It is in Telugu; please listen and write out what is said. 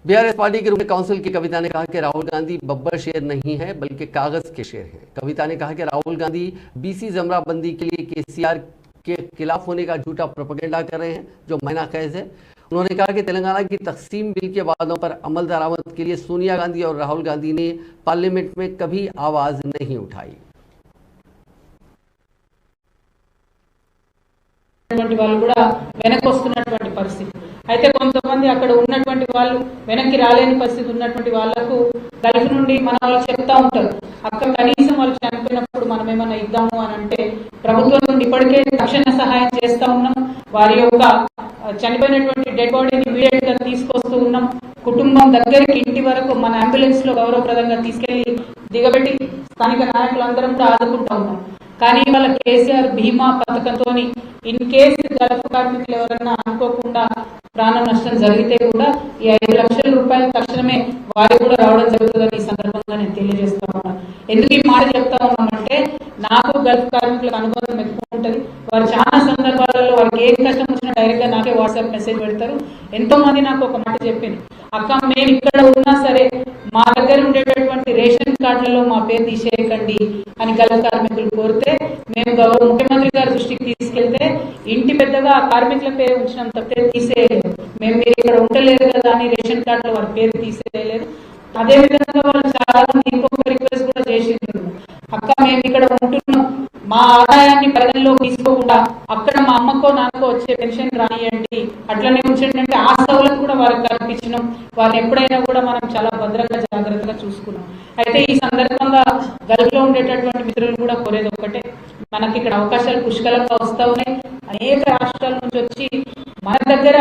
बीआरएस पार्टी के रुकन काउंसिल की कविता ने कहा कि राहुल गांधी बब्बर शेर नहीं है बल्कि कागज के शेर हैं। कविता ने कहा कि राहुल गांधी बीसी जमराबंदी के लिए केसीआर के खिलाफ होने का झूठा प्रोपेगेंडा कर रहे हैं जो महीना कैद है। उन्होंने कहा कि तेलंगाना की तकसीम बिल के वादों पर अमल दरामद के लिए सोनिया गांधी और राहुल गांधी ने पार्लियामेंट में कभी आवाज नहीं उठाई। అయితే కొంతమంది అక్కడ ఉన్నటువంటి వాళ్ళు వెనక్కి రాలేని పరిస్థితి ఉన్నటువంటి వాళ్ళకు గల్ఫ్ నుండి మన వాళ్ళు చెప్తా ఉంటారు, అక్క కనీసం వాళ్ళు చనిపోయినప్పుడు మనం ఏమన్నా ఇద్దాము అని అంటే ప్రభుత్వం నుండి ఇప్పటికే తక్షణ సహాయం చేస్తా ఉన్నాం. వారి యొక్క చనిపోయినటువంటి డెడ్ బాడీని ఇమీడియట్ గా తీసుకొస్తూ ఉన్నాం. కుటుంబం దగ్గరికి ఇంటి వరకు మన అంబులెన్స్ లో గౌరవప్రదంగా తీసుకెళ్లి దిగబెట్టి స్థానిక నాయకులందరం కూడా ఆదుకుంటా ఉన్నాం. కానీ వాళ్ళ కేసీఆర్ బీమా పథకంతో ఇన్ కేసు గల్ఫ్ కార్మికులు ఎవరైనా అనుకోకుండా ప్రాణ నష్టం జరిగితే కూడా ఈ 5 లక్షల రూపాయలు తక్షణమే వారికి కూడా రావడం జరుగుతుందని ఈ సందర్భంగా నేను తెలియజేస్తా ఉన్నాను. ఎందుకు ఈ మాట చెప్తా ఉన్నామంటే నాకు గల్ఫ్ కార్మికులకు అనుబంధం ఎక్కువ ఉంటుంది. వారు చాలా సందర్భాలలో వారికి ఏ కష్టం వచ్చినా డైరెక్ట్ గా నాకే వాట్సాప్ మెసేజ్ పెడతారు. ఎంతో మంది నాకు ఒక మాట చెప్పింది, అక్క మేము ఇక్కడ ఉన్నా సరే మా దగ్గర ఉండేటటువంటి రేషన్ కార్డులలో మా పేరు తీసేయకండి అని గల్ఫ్ కార్మికులు కోరితే మేము గౌరవ ముఖ్యమంత్రి గారి దృష్టికి తీసుకెళ్తే ఇంటి పెద్దగా ఆ కార్మికుల పేరు ఉంచినంత పేరు తీసేయలేదు. మేము మీరు ఇక్కడ ఉండలేదు కదా అని రేషన్ కార్డులో వారి పేరు తీసేయలేదు. అదే విధంగా వాళ్ళు చాలా మంది ఇంకొక రిక్వెస్ట్ కూడా చేసిండ్రు, అక్క మేము ఇక్కడ ఉంటున్నాం, మా ఆదాయాన్ని పరిగణలోకి తీసుకోకుండా అక్కడ మా అమ్మకో నాన్నకో వచ్చే పెన్షన్ రానియండి, అట్లనే ఉంచండి అంటే ఆ సౌలత్ కూడా వారికి కల్పించినాం. వారిని ఎప్పుడైనా కూడా మనం చాలా భద్రంగా జాగ్రత్తగా చూసుకున్నాం. అయితే ఈ సందర్భంగా గల్ఫ్ లో ఉండేటటువంటి మిత్రులు కూడా కోరేది ఒకటే, మనకి ఇక్కడ అవకాశాలు పుష్కలంగా వస్తా ఉన్నాయి. అనేక రాష్ట్రాల నుంచి వచ్చి మన దగ్గర